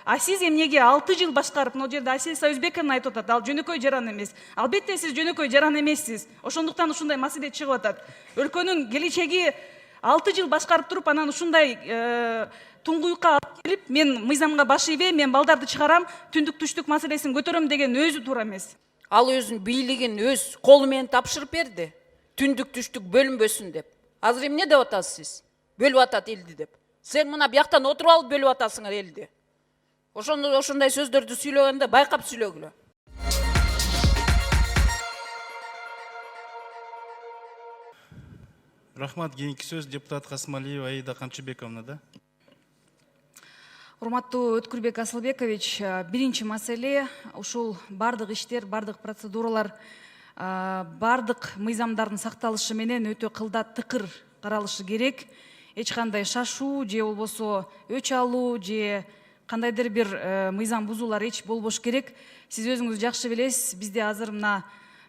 А сиз эмнеге 6 жыл башкарып, мына жерде Асель Союзбековна айтып атат, ал жөнөкөй жаран эмес. Албетте сиз жөнөкөй жаран эмессиз. Ошондуктан ушундай маселе чыгып атат. Өлкөнүн келечеги 6 жыл башкарып туруп, анан ушундай туңгуюкка алып келип, мен мыйзамга баш ийбейм, мен балдарды чыгарам, түндүк түштүк маселесин көтөрөм деген өзү туура эмес. Ал өзүнүн бийлигин өз колу менен тапшырып берди. Түндүк түштүк бөлүнбөсүн деп. Азыр эмне деп атасыз сиз? Бөлүп атат элди деп. Сен мына бияктан отуруп алып бөлүп атасыңар элди. Ошондой сөздөрдү сүйлөгөндө байкап сүйлөгүлө. Рахмат. Кийинки сөз депутат Касымалиева Аида Камчыбековна, да? Урматтуу Өткүрбек Асылбекович, биринчи маселе ушул бардык иштер, бардык процедуралар, бардык мыйзамдардын сакталышы менен өтө кылдат, тыкыр каралышы керек. Эч кандай шашуу же болбосо өч алуу же кандайдыр бир мыйзам бузуулар эч болбош керек. Сиз өзүңүз жакшы билесиз, бизде азыр мына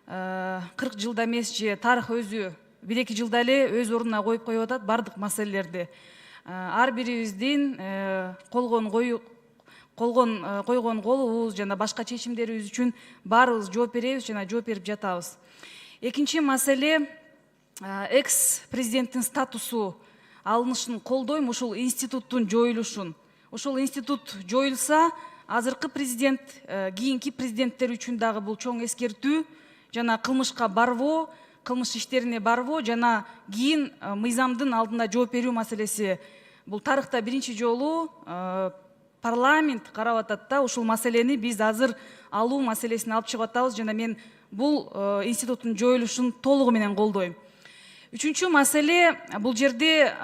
40 жылда эмес же тарых өзү 1-2 жылда эле өз ордуна коюп атат бардык маселелерди. Ар бирибиздин койгон колубуз жана башка чечимдерибиз үчүн баарыбыз жооп беребиз жана жооп берип жатабыз. Экинчи маселе, экс-президенттин статусу алынышын колдойм, ушул институттун жоюлушун. Ушул институт жоюлса, азыркы президент, кийинки президенттер үчүн дагы бул чоң эскертүү жана кылмышка барбоо, кылмыш иштерине барбоо жана кийин мыйзамдын алдында жооп берүү маселеси. Бул тарыхта биринчи жолу парламент карап атат да, ушул маселени биз азыр алуу маселесин алып чыгып атабыз жана мен бул институттун жоюлушун толугу менен колдойм. Үчүнчү маселе, бул жерде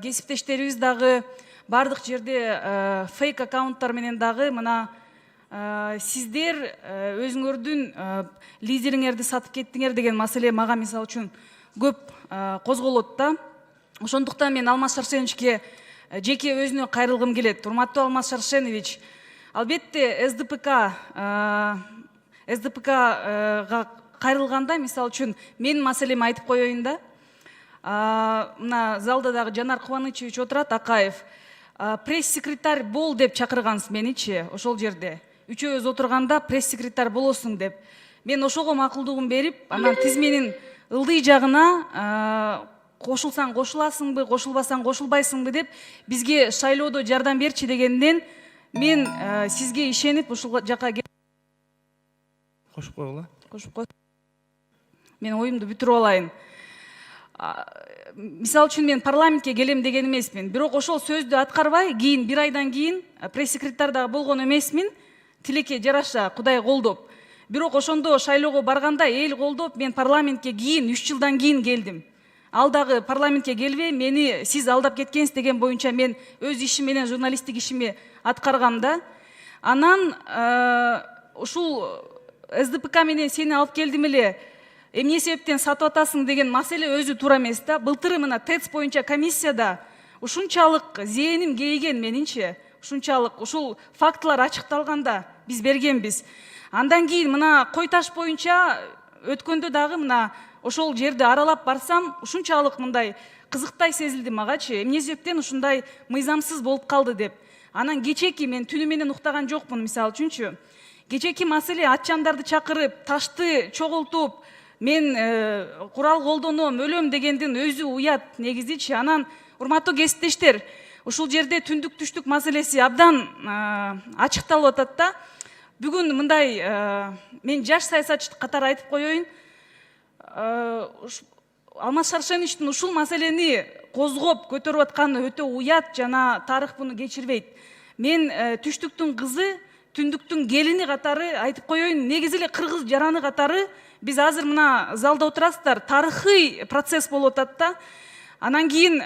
кесиптештерибиз дагы бардык жерде фейк аккаунттар менен дагы мына сиздер өзүңөрдүн лидериңерди сатып кеттиңер деген маселе мага мисалы үчүн көп козголот да. Ошондуктан мен Алмаз Шаршеновичке жеке өзүнө кайрылгым келет. Урматтуу Алмаз Шаршенович, албетте СДПКга кайрылганда мисалы үчүн мен маселеми айтып коеюн да. Мына залда дагы Жанар Кубанычевич отурат, Акаев. Пресс-секретарь бол деп чакыргансыз меничи ошол жерде. Үчөөбүз отурганда пресс-секретарь болосуң деп. Мен ошого макулдугун берип, анан тизменин ылдый жагына кошулсаң кошуласыңбы, кошулбасаң кошулбайсыңбы деп бизге шайлоодо жардам берчи дегенден мен сизге ишенип ушул жака келип Кошуп койгула. Кошуп кой. Мен оюмду бүтүрүп алайын. Мисалы үчүн мен парламентке келем деген эмесмин. Бирок ошол сөздү аткарбай, кийин 1 айдан кийин пресс-секретарь дагы болгон эмесмин. Тилекке жараша Кудай колдоп. Бирок ошондо шайлоого барганда эл колдоп, мен парламентке кийин 3 жылдан кийин келдим. Ал дагы парламентке келбей, мени сиз алдап кеткенсиз деген боюнча мен өз ишим менен журналисттик ишими аткаргам да. Анан ушул СДПК менен сени алып келдим эле, эмне себептен сатып атасың деген маселе өзү туура эмес да. Былтыры мына ТЭЦ боюнча комиссияда ушунчалык зээним кейиген менинчи, ушунчалык ушул фактылар ачыкталганда биз бергенбиз. Андан кийин мына Кой Таш боюнча өткөндө дагы мына ошол жерди аралап барсам, ушунчалык мындай кызыктай сезилди магачы. Эмне себептен ушундай мыйзамсыз болуп калды деп. Анан кечеки мен түнү менен уктаган жокмун, мисалы үчүнчү. Кечеки маселе атчандарды чакырып, ташты чогултуп, мен курал колдоном, өлөм дегендин өзү уят негизичи. Анан урматтуу кесиптештер, ушул жерде түндүк түштүк маселеси абдан ачыкталып атат да. Бүгүн мындай мен жаш саясатчы катары айтып коеюн. Алмаз Шаршеновичтин ушул маселени козгоп көтөрүп атканы өтө уят жана тарых буну кечирбейт. Мен түштүктүн кызы, түндүктүн келини катары айтып коеюн, негизи эле кыргыз жараны катары биз азыр мына залда отурасыздар, тарыхый процесс болуп атат да. Анан кийин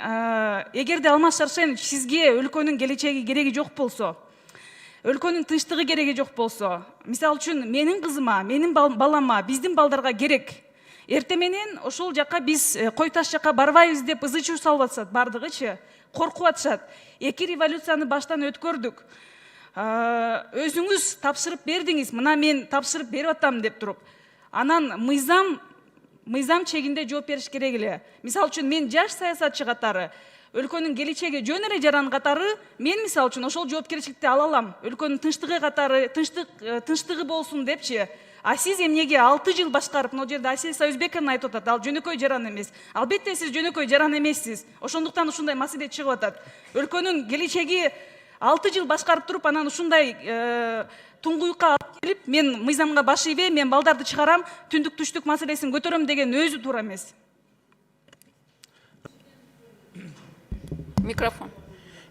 эгерде Алмаз Шаршенович сизге өлкөнүн келечеги кереги жок болсо, өлкөнүн тынчтыгы кереги жок болсо, мисалы үчүн менин кызыма, менин балама, биздин балдарга керек. Эрте менен ошол жака биз Кой Таш жака барбайбыз деп ызы-чуу салып атышат бардыгычы, коркуп атышат. 2 революцияны баштан өткөрдүк. Өзүңүз тапшырып бердиңиз, мына мен тапшырып берип атам деп туруп. Анан мыйзам чегинде жооп бериш керек эле. Мисалы үчүн мен жаш саясатчы катары өлкөнүн келечеги жөн эле жаран катары мен мисалы үчүн ошол жоопкерчиликти ала алам. Өлкөнүн тынчтыгы катары тынчтыгы болсун депчи. А сиз эмнеге 6 жыл башкарып, мына жерде Асия Союзбековна айтып атат, ал жөнөкөй жаран эмес. Албетте сиз жөнөкөй жаран эмессиз. Ошондуктан ушундай маселе чыгып атат. Өлкөнүн келечеги 6 жыл башкарып туруп, анан ушундай туңгуюкка алып келип, мен мыйзамга баш ийбейм, мен балдарды чыгарам, түндүк түштүк маселесин көтөрөм деген өзү туура эмес. Микрофон.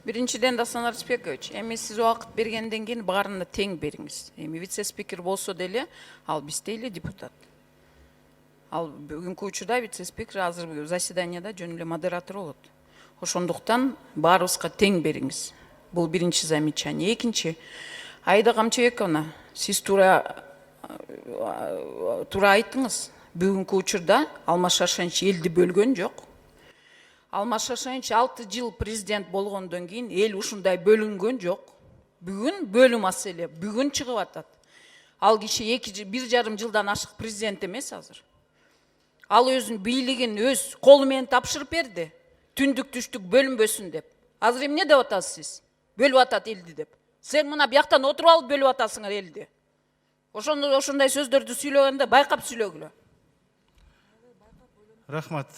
Биринчиден Дастан Арыспекович, эми сиз убакыт бергенден кийин баарына тең бериңиз. Эми вице-спикер болсо деле, ал бизде эле депутат. Ал бүгүнкү учурда вице-спикер азыр заседанияда жөн эле модератор болот. Ошондуктан баарыбызга тең бериңиз. Бул биринчи замечание. Экинчи, Аида Камчыбековна, сиз туура айттыңыз. Бүгүнкү учурда Алмаз Шаршенович элди бөлгөн жок. Алмаз Шаршенович 6 жыл президент болгондон кийин эл ушундай бөлүнгөн жок. Бүгүн бөлүү маселе, бүгүн чыгып атат. Ал киши 1,5 жылдан ашык президент эмес азыр. Ал өзүнүн бийлигин өз колу менен тапшырып берди. Түндүк түштүк бөлүнбөсүн деп. Азыр эмне деп атасыз сиз? Бөлүп атат элди деп. Сен мына бияктан отуруп алып бөлүп атасыңар элди. Ошондой сөздөрдү сүйлөгөндө байкап сүйлөгүлө. Рахмат.